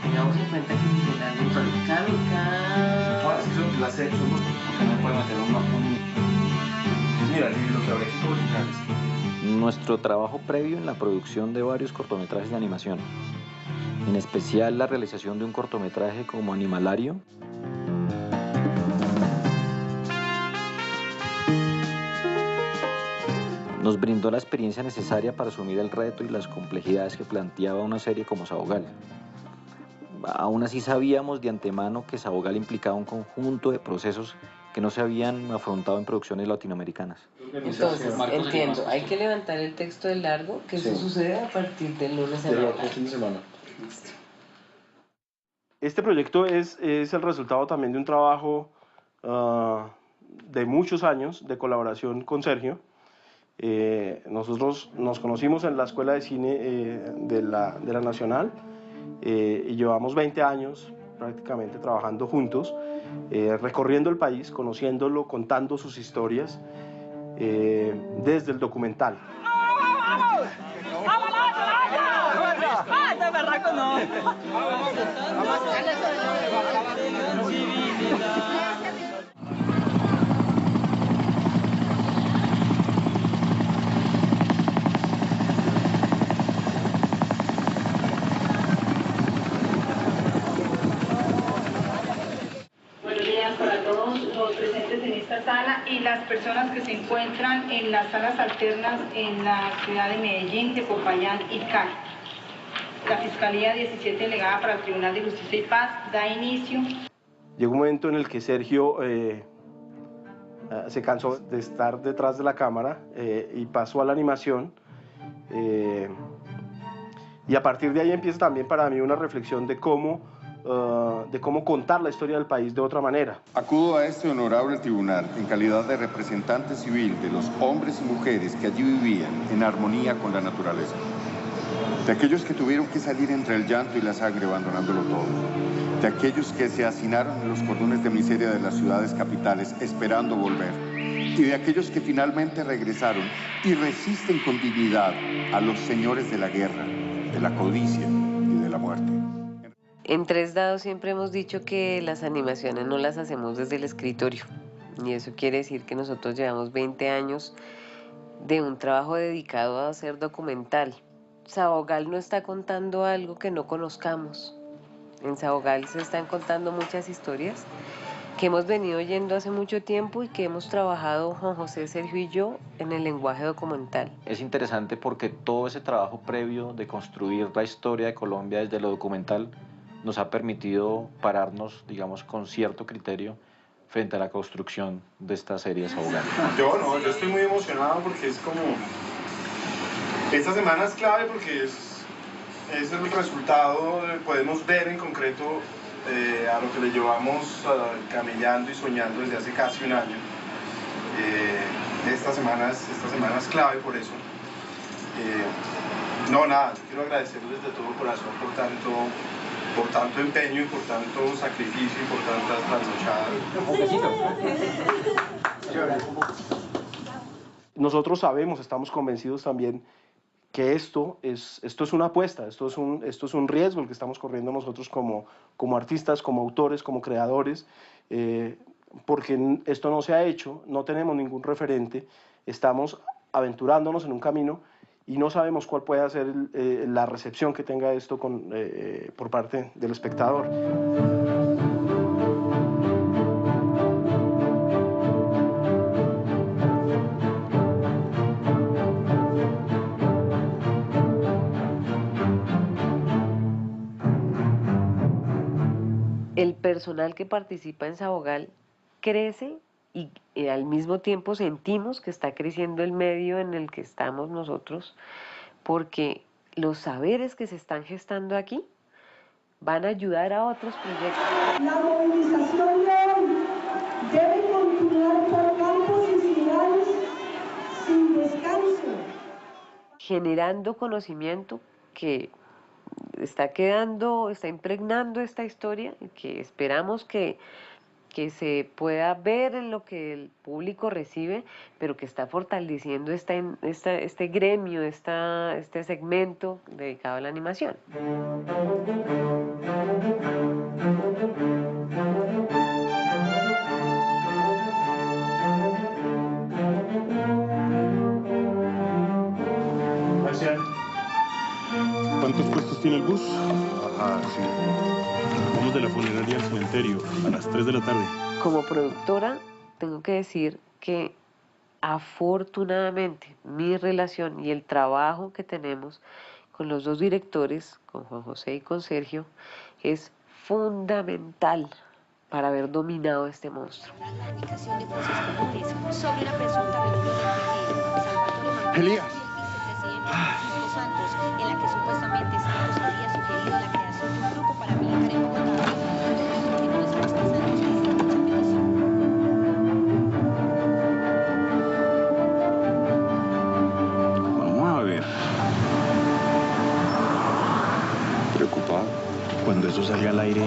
Tengamos en cuenta que literalmente cada... Es que son las series, porque no puede meter Mira, lo que habría que publicar es... Nuestro trabajo previo en la producción de varios cortometrajes de animación, en especial la realización de un cortometraje como Animalario, nos brindó la experiencia necesaria para asumir el reto y las complejidades que planteaba una serie como Sabogal. Aún así sabíamos de antemano que Sabogal implicaba un conjunto de procesos que no se habían afrontado en producciones latinoamericanas. Entonces, entiendo, hay que levantar el texto del largo, que eso sucede a partir del lunes en adelante. Este proyecto es el resultado también de un trabajo de muchos años de colaboración con Sergio. Nosotros nos conocimos en la Escuela de Cine de la Nacional y llevamos 20 años prácticamente trabajando juntos, recorriendo el país, conociéndolo, contando sus historias desde el documental. Buenos días para todos los presentes en esta sala y las personas que se encuentran en las salas alternas en la ciudad de Medellín, de Popayán y Cali. La Fiscalía 17 delegada para el Tribunal de Justicia y Paz da inicio. Llegó un momento en el que Sergio se cansó de estar detrás de la cámara y pasó a la animación. Y a partir de ahí empieza también para mí una reflexión de cómo contar la historia del país de otra manera. Acudo a este honorable tribunal en calidad de representante civil de los hombres y mujeres que allí vivían en armonía con la naturaleza. De aquellos que tuvieron que salir entre el llanto y la sangre abandonándolo todo. De aquellos que se hacinaron en los cordones de miseria de las ciudades capitales esperando volver. Y de aquellos que finalmente regresaron y resisten con dignidad a los señores de la guerra, de la codicia y de la muerte. En Tres Dados siempre hemos dicho que las animaciones no las hacemos desde el escritorio. Y eso quiere decir que nosotros llevamos 20 años de un trabajo dedicado a hacer documental. Sabogal no está contando algo que no conozcamos. En Sabogal se están contando muchas historias que hemos venido oyendo hace mucho tiempo y que hemos trabajado Juan José, Sergio y yo en el lenguaje documental. Es interesante porque todo ese trabajo previo de construir la historia de Colombia desde lo documental nos ha permitido pararnos, digamos, con cierto criterio frente a la construcción de esta serie Sabogal. Yo estoy muy emocionado porque es como... Esta semana es clave porque es el resultado, podemos ver en concreto a lo que le llevamos camellando y soñando desde hace casi un año. Esta semana es clave por eso. Yo quiero agradecerles de todo corazón por tanto empeño y por tanto sacrificio y por tantas trasnochadas. Nosotros sabemos, estamos convencidos también que esto es una apuesta, esto es un riesgo el que estamos corriendo nosotros como artistas, como autores, como creadores, porque esto no se ha hecho, no tenemos ningún referente, estamos aventurándonos en un camino y no sabemos cuál puede ser la recepción que tenga esto por parte del espectador. El personal que participa en Sabogal crece y al mismo tiempo sentimos que está creciendo el medio en el que estamos nosotros, porque los saberes que se están gestando aquí van a ayudar a otros proyectos. La movilización de hoy debe continuar por campos y ciudades sin descanso. Generando conocimiento que está impregnando esta historia y que esperamos que que se pueda ver en lo que el público recibe, pero que está fortaleciendo este gremio, este segmento dedicado a la animación. ¿Cuántos puestos tiene el bus? Ajá, sí. Vamos de la funeraria al cementerio a las 3 de la tarde. Como productora, tengo que decir que afortunadamente mi relación y el trabajo que tenemos con los dos directores, con Juan José y con Sergio, es fundamental para haber dominado este monstruo. Elías. En la que supuestamente Santos había sugerido la creación de un grupo paramilitar en Bogotá, que no es más que Santos que está escuchando eso. Vamos a ver. Preocupado. Cuando eso salga al aire,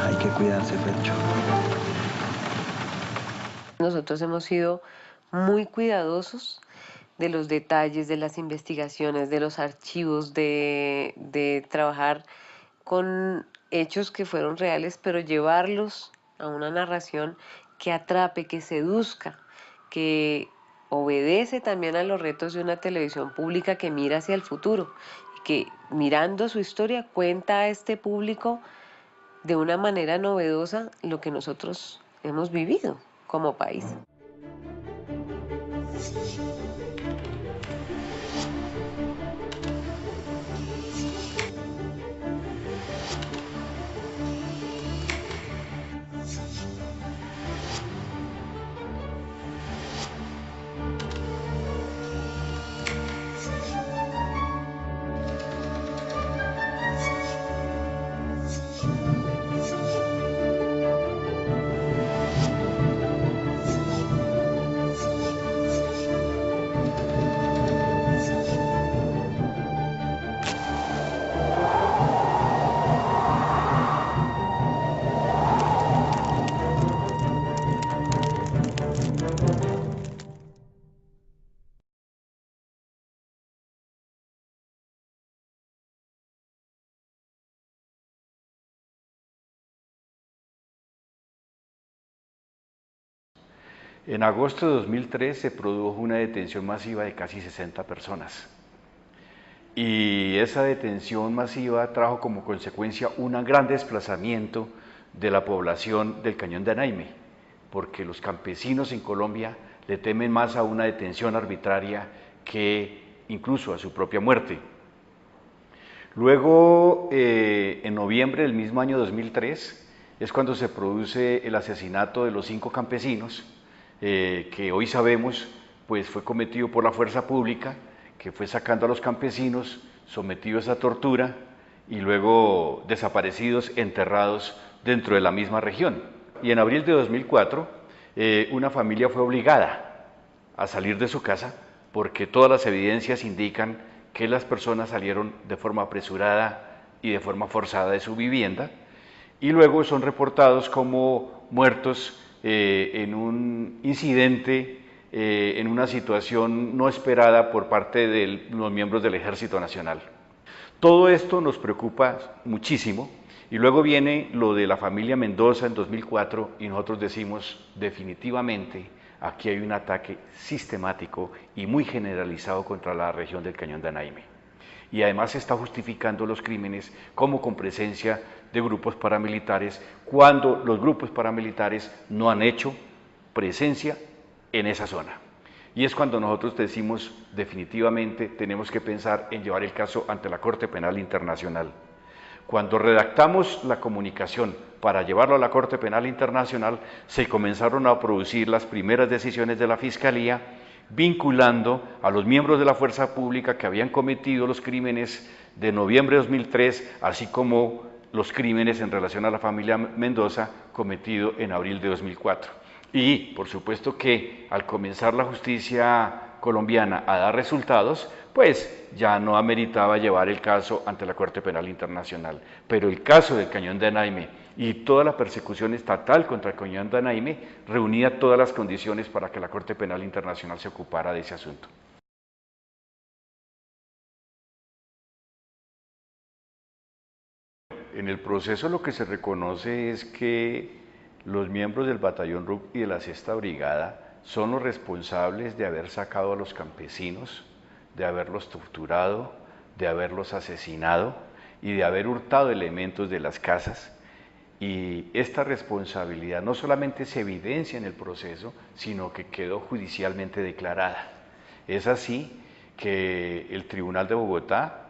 hay que cuidarse, Pecho. Nosotros hemos sido muy cuidadosos de los detalles, de las investigaciones, de los archivos, de trabajar con hechos que fueron reales, pero llevarlos a una narración que atrape, que seduzca, que obedece también a los retos de una televisión pública que mira hacia el futuro y que mirando su historia cuenta a este público de una manera novedosa lo que nosotros hemos vivido como país. En agosto de 2003 se produjo una detención masiva de casi 60 personas. Y esa detención masiva trajo como consecuencia un gran desplazamiento de la población del Cañón de Anaime, porque los campesinos en Colombia le temen más a una detención arbitraria que incluso a su propia muerte. Luego, en noviembre del mismo año 2003, es cuando se produce el asesinato de los 5 campesinos, que hoy sabemos pues fue cometido por la fuerza pública, que fue sacando a los campesinos, sometidos a tortura y luego desaparecidos, enterrados dentro de la misma región. Y en abril de 2004, una familia fue obligada a salir de su casa porque todas las evidencias indican que las personas salieron de forma apresurada y de forma forzada de su vivienda y luego son reportados como muertos en un incidente, en una situación no esperada por parte de los miembros del Ejército Nacional. Todo esto nos preocupa muchísimo y luego viene lo de la familia Mendoza en 2004 y nosotros decimos definitivamente aquí hay un ataque sistemático y muy generalizado contra la región del Cañón de Anaime. Y además se está justificando los crímenes como con presencia de grupos paramilitares cuando los grupos paramilitares no han hecho presencia en esa zona. Y es cuando nosotros decimos definitivamente tenemos que pensar en llevar el caso ante la Corte Penal Internacional. Cuando redactamos la comunicación para llevarlo a la Corte Penal Internacional, se comenzaron a producir las primeras decisiones de la Fiscalía vinculando a los miembros de la fuerza pública que habían cometido los crímenes de noviembre de 2003, así como los crímenes en relación a la familia Mendoza cometido en abril de 2004. Y por supuesto que al comenzar la justicia colombiana a dar resultados, pues ya no ameritaba llevar el caso ante la Corte Penal Internacional. Pero el caso del Cañón de Anaime y toda la persecución estatal contra el Cañón de Anaime reunía todas las condiciones para que la Corte Penal Internacional se ocupara de ese asunto. En el proceso lo que se reconoce es que los miembros del Batallón RUC y de la Sexta Brigada son los responsables de haber sacado a los campesinos, de haberlos torturado, de haberlos asesinado y de haber hurtado elementos de las casas. Y esta responsabilidad no solamente se evidencia en el proceso, sino que quedó judicialmente declarada. Es así que el Tribunal de Bogotá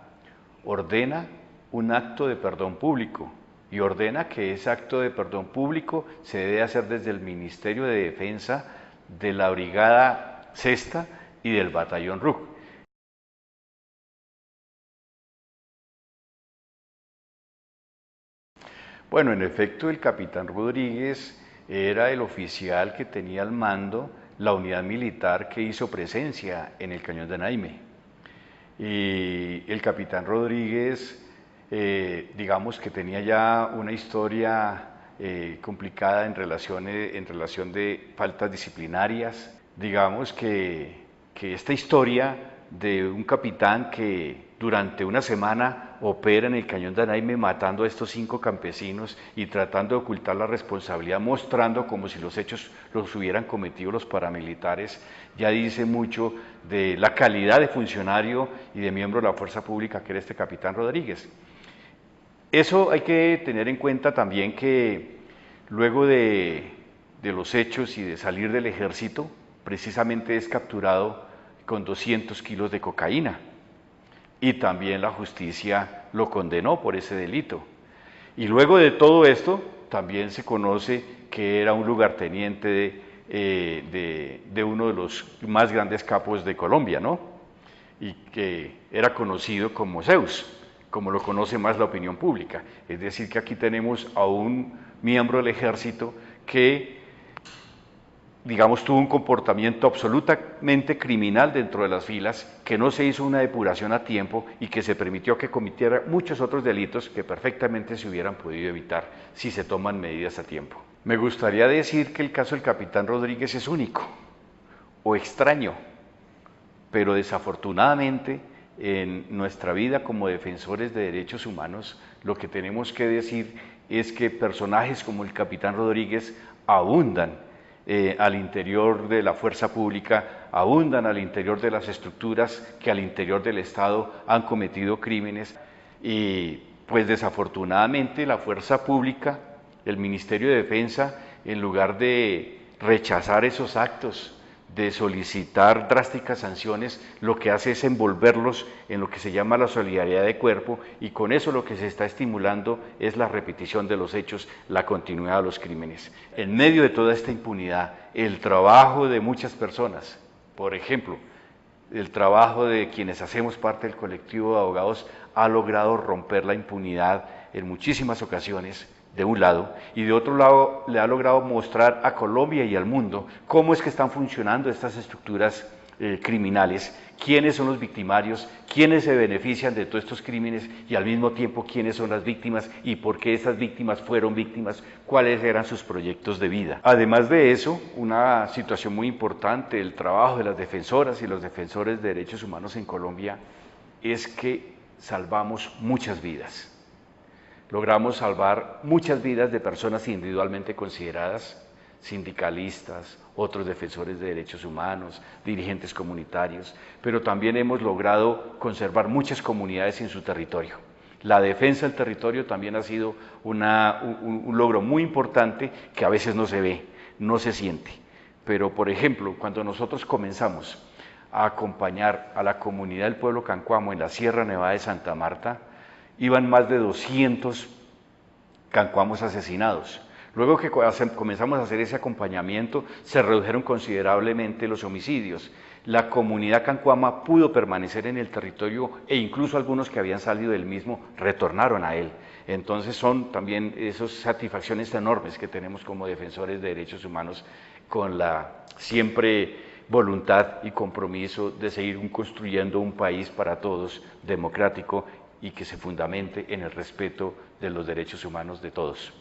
ordena un acto de perdón público y ordena que ese acto de perdón público se debe hacer desde el Ministerio de Defensa, de la Brigada Sexta y del Batallón RUC. Bueno, en efecto, el capitán Rodríguez era el oficial que tenía al mando la unidad militar que hizo presencia en el Cañón de Anaime. Y el capitán Rodríguez, digamos que tenía ya una historia complicada en relación de faltas disciplinarias. Digamos que esta historia de un capitán que durante una semana opera en el Cañón de Anaime matando a estos 5 campesinos y tratando de ocultar la responsabilidad, mostrando como si los hechos los hubieran cometido los paramilitares, ya dice mucho de la calidad de funcionario y de miembro de la fuerza pública que era este capitán Rodríguez. Eso hay que tener en cuenta también que luego de los hechos y de salir del ejército, precisamente es capturado con 200 kilos de cocaína y también la justicia lo condenó por ese delito. Y luego de todo esto, también se conoce que era un lugarteniente de uno de los más grandes capos de Colombia, ¿no? Y que era conocido como Zeus, como lo conoce más la opinión pública. Es decir, que aquí tenemos a un miembro del ejército que, digamos, tuvo un comportamiento absolutamente criminal dentro de las filas, que no se hizo una depuración a tiempo y que se permitió que cometiera muchos otros delitos que perfectamente se hubieran podido evitar si se toman medidas a tiempo. Me gustaría decir que el caso del capitán Rodríguez es único o extraño, pero desafortunadamente en nuestra vida como defensores de derechos humanos lo que tenemos que decir es que personajes como el capitán Rodríguez abundan al interior de la fuerza pública, abundan al interior de las estructuras que al interior del Estado han cometido crímenes y pues desafortunadamente la fuerza pública, el Ministerio de Defensa, en lugar de rechazar esos actos, de solicitar drásticas sanciones, lo que hace es envolverlos en lo que se llama la solidaridad de cuerpo y con eso lo que se está estimulando es la repetición de los hechos, la continuidad de los crímenes. En medio de toda esta impunidad, el trabajo de muchas personas, por ejemplo, el trabajo de quienes hacemos parte del colectivo de abogados ha logrado romper la impunidad en muchísimas ocasiones, de un lado, y de otro lado le ha logrado mostrar a Colombia y al mundo cómo es que están funcionando estas estructuras criminales, quiénes son los victimarios, quiénes se benefician de todos estos crímenes y al mismo tiempo quiénes son las víctimas y por qué estas víctimas fueron víctimas, cuáles eran sus proyectos de vida. Además de eso, una situación muy importante, el trabajo de las defensoras y los defensores de derechos humanos en Colombia es que salvamos muchas vidas. Logramos salvar muchas vidas de personas individualmente consideradas, sindicalistas, otros defensores de derechos humanos, dirigentes comunitarios, pero también hemos logrado conservar muchas comunidades en su territorio. La defensa del territorio también ha sido un logro muy importante que a veces no se ve, no se siente. Pero, por ejemplo, cuando nosotros comenzamos a acompañar a la comunidad del pueblo Cancuamo en la Sierra Nevada de Santa Marta, iban más de 200 cancuamos asesinados. Luego que comenzamos a hacer ese acompañamiento, se redujeron considerablemente los homicidios. La comunidad cancuama pudo permanecer en el territorio e incluso algunos que habían salido del mismo retornaron a él. Entonces son también esas satisfacciones enormes que tenemos como defensores de derechos humanos con la siempre voluntad y compromiso de seguir construyendo un país para todos, democrático y que se fundamente en el respeto de los derechos humanos de todos.